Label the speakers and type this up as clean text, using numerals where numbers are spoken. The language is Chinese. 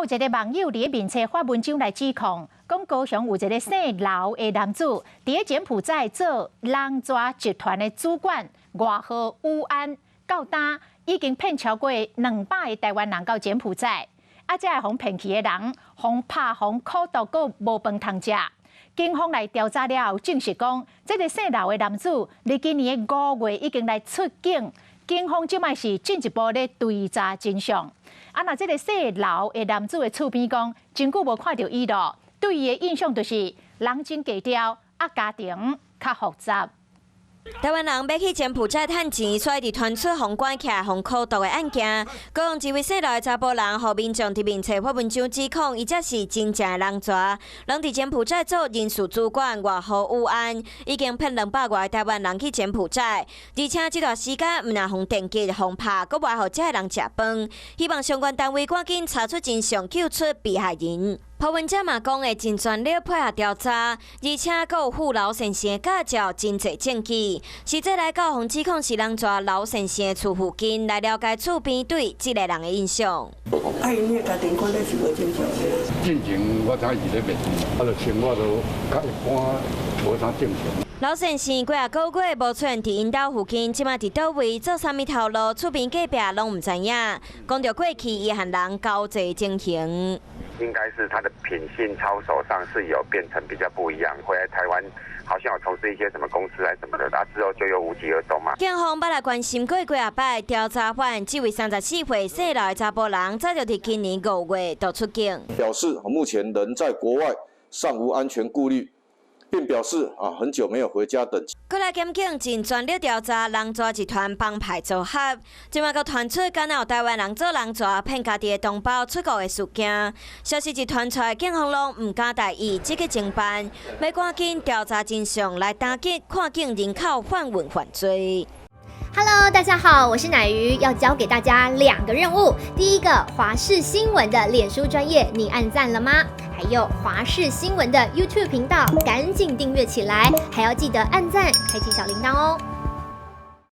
Speaker 1: 有一个网友伫面册发文章来指控，讲高雄有一个姓刘的男子，伫柬埔寨做人蛇集团的主管，外号武安，到今已经骗超过200个台湾人到柬埔寨，这个互骗去的人，互拍互苦毒，阁无饭通食。警方来调查了后，证实讲，这个姓刘的男子，伫今年的5月已经来出境。警方即卖是进一步咧追查真相。那这个姓刘的男子的厝边讲，真久无看到伊咯，对伊的印象就是人真低调，家庭较复杂。
Speaker 2: 台湾人要去柬埔寨趁钱，所以伫传出互关起来、互苦毒的案件。高雄一位姓刘的查甫人，互民众伫面册发文章指控，伊才是真正的人蛇。人伫柬埔寨做人事主管，外号武安，已经骗200外台湾人去柬埔寨，而且这段时间毋但互电击、互拍，阁外互这个人食饭。希望相关单位赶紧查出真相，救出被害人。朴文者嘛讲会尽全力配合调查，而且阁有附刘先生驾照真侪证据。实际来到互指控是人抓刘先生的厝附近来了解厝边对这个人的印象。
Speaker 3: 因迄家庭看咧是无正常的。
Speaker 4: 进前我知伊咧面，就生活都较一般，无啥正常。
Speaker 2: 刘先生几啊个月无出现伫因家附近，即马伫倒位做啥物头路，厝边隔壁拢毋知影。讲到过去，伊和人交际情形。
Speaker 5: 应该是他的品性操守上是有变成比较不一样，回来台湾好像有从事一些什么公司啊什么的，之后就又无疾而终嘛。
Speaker 2: 警方捌来关心过几啊摆，调查发现，这位34岁姓刘的查甫人，早就伫今年5月就出境，
Speaker 6: 表示目前人在国外，尚无安全顾虑。并表示很久没有回家等。
Speaker 2: 过来检警尽全力调查人蛇集团帮派组合，今麦阁传出敢有台湾人做人蛇骗家己的同胞出国的事件。消息一传出来，警方拢唔敢大意，积极侦办，要赶紧调查真相，来打击跨境人口贩运犯罪。
Speaker 7: Hello， 大家好，我是乃瑜，要教给大家2个任务。第一个，华视新闻的脸书专页，你按赞了吗？还有华视新闻的 YouTube 频道，赶紧订阅起来，还要记得按赞，开启小铃铛哦。